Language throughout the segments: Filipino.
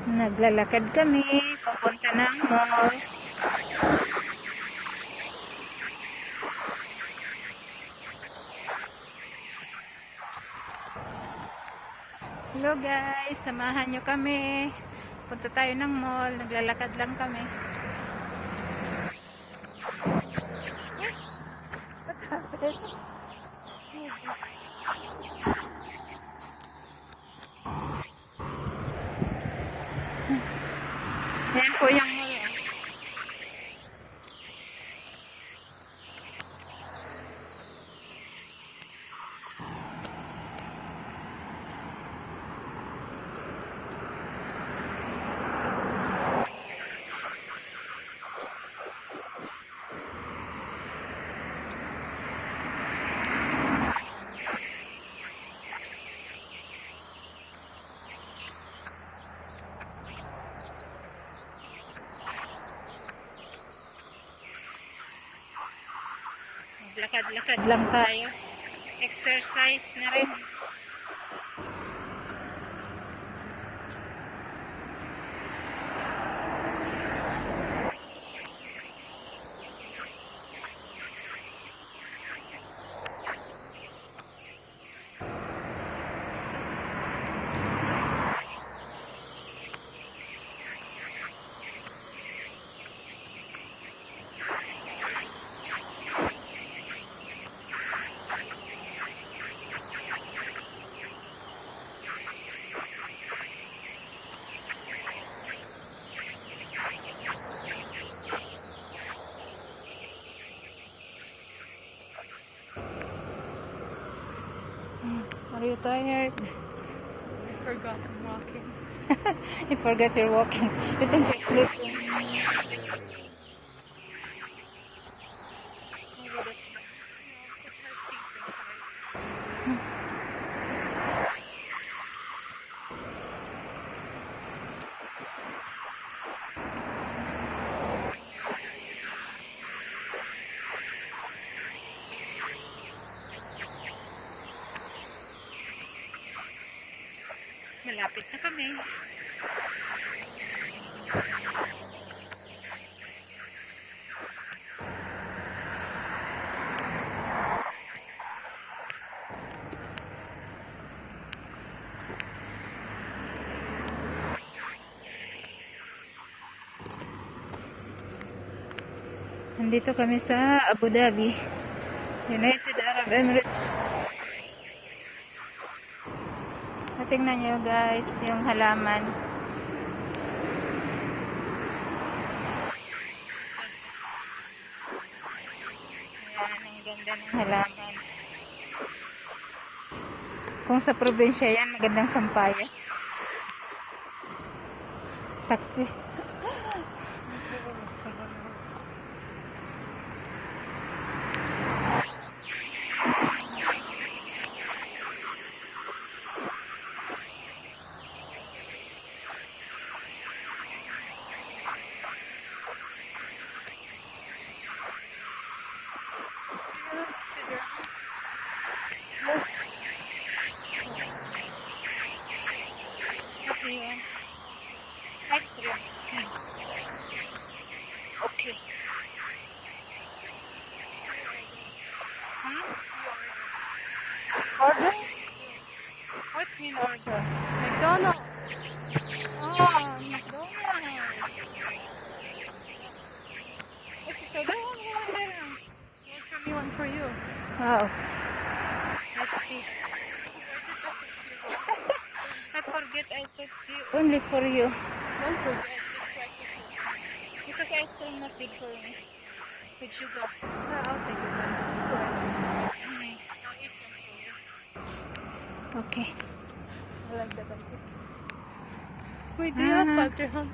Naglalakad kami papunta ng mall. Hello guys, samahan nyo kami. Punta tayo ng mall. Naglalakad lang kami. What happened? Ayan po yung mall. Lakad-lakad lang tayo. Exercise na rin. Are you tired? I forgot I'm walking. You forgot you're walking. You think you're sleeping. Maybe that's it has seats inside. Malapit na kami. Nandito kami sa Abu Dhabi, United Arab Emirates. Tingnan nyo guys yung halaman. Ayan, ang ganda ng halaman. Kung sa probinsya yan, magandang sampayan. Taxi. What do you want? Ice cream. Okay. Huh? Order? What mean order? McDonald's. Oh, McDonald's. It's so one there. One for me, one for you. Oh. Let's see. I forget I thought only for you. Don't forget, just practice it. Because ice cream not big for me. With sugar. Yeah, I'll take it then. Mm. I'll eat one for you. Okay. I like that idea. Wait, do you have 5 dirham?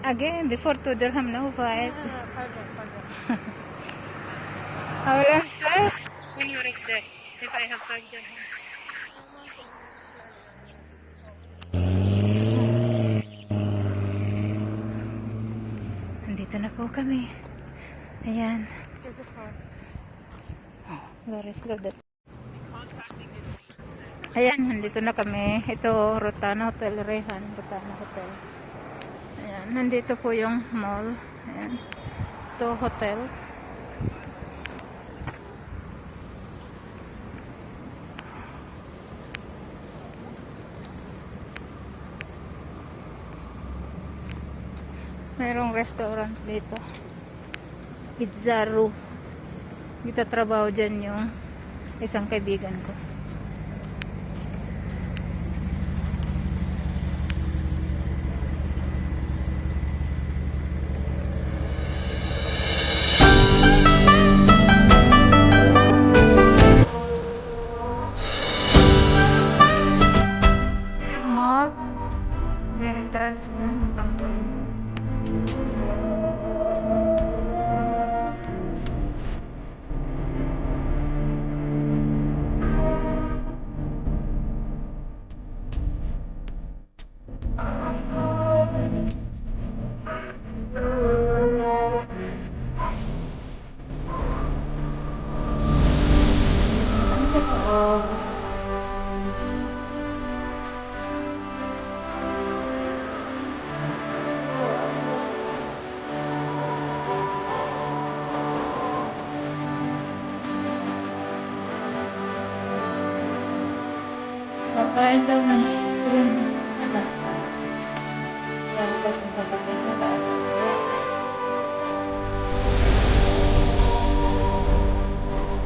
Again, before 2 dirham, now 5. Pardon. I will answer when you reach there. If I have 5 dirham. Nandito na po kami. Ayan. There's a car. Oh, very slow that. Ayan, nandito na kami. Ito, Rotana Hotel, Rehan. Rotana Hotel. Ayan, nandito po yung mall. Ayan. Ito, hotel. Merong restaurant dito. Pizzaru. Dito trabaho dyan yung isang kaibigan ko. Mall. Veritas. Kakain daw ng ice cream. Dapat magpapagay sa taas.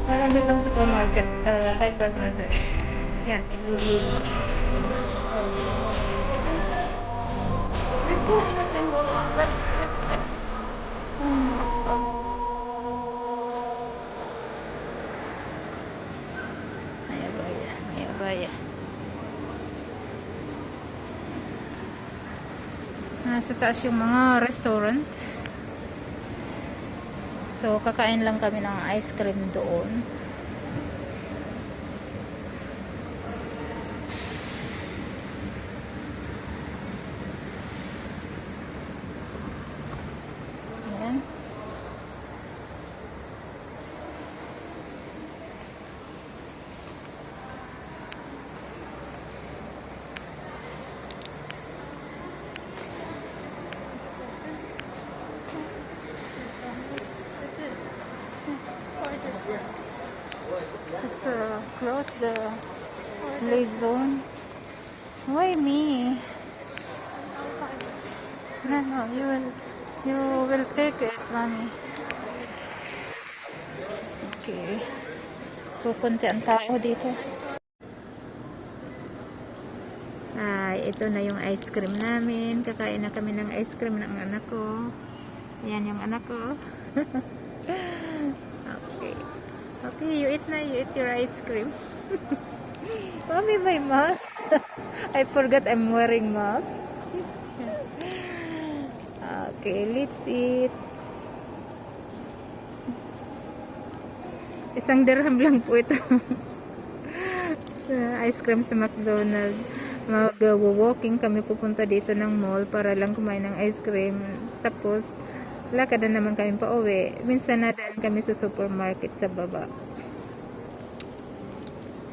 Parang ditong supermarket. Hypermarket. Yan. Mayabaya. Mayabaya. Nasa taas yung mga restaurant. So, kakain lang kami ng ice cream doon. Ayan. Let's close the play zone. Why me? No, you will take it, mommy. Okay. Pupunti ang tao dito. Ay, ito na yung ice cream namin. Kakain na kami ng ice cream ng anak ko. Ayan yung anak ko. Okay. Okay, you eat na. You eat your ice cream. Mommy, my mask. I forgot I'm wearing mask. Okay, let's eat. Isang dirham lang po ito. Sa ice cream sa McDonald's. Mag-walking kami pupunta dito ng mall para lang kumain ng ice cream. Tapos, lakad na naman kami pa uwi. Minsan nadaan kami sa supermarket sa baba.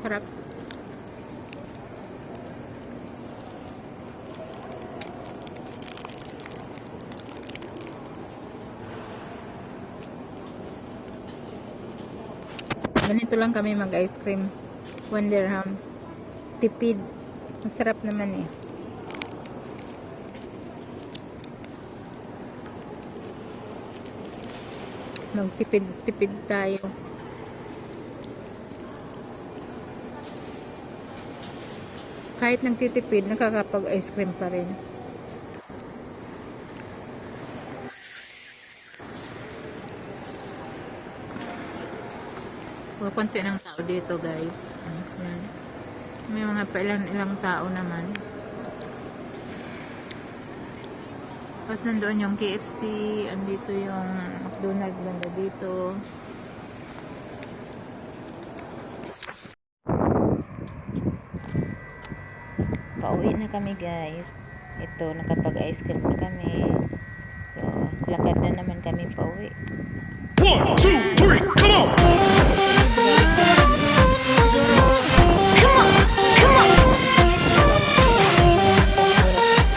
Sarap. Ganito lang kami mag-ice cream. 1 dirham. Tipid. Masarap naman eh. Magtipid-tipid tayo. Kahit nagtitipid, nakakapag-ice cream pa rin. Konti ng tao dito, guys. Ayan. May mga ilang tao naman. Tapos nandoon yung KFC, andito yung McDonald's banda dito. Pauwi na kami, guys. Ito, nakapag-ice cream na kami. So, lakad na naman kami pauwi. 1, 2, 3, come on!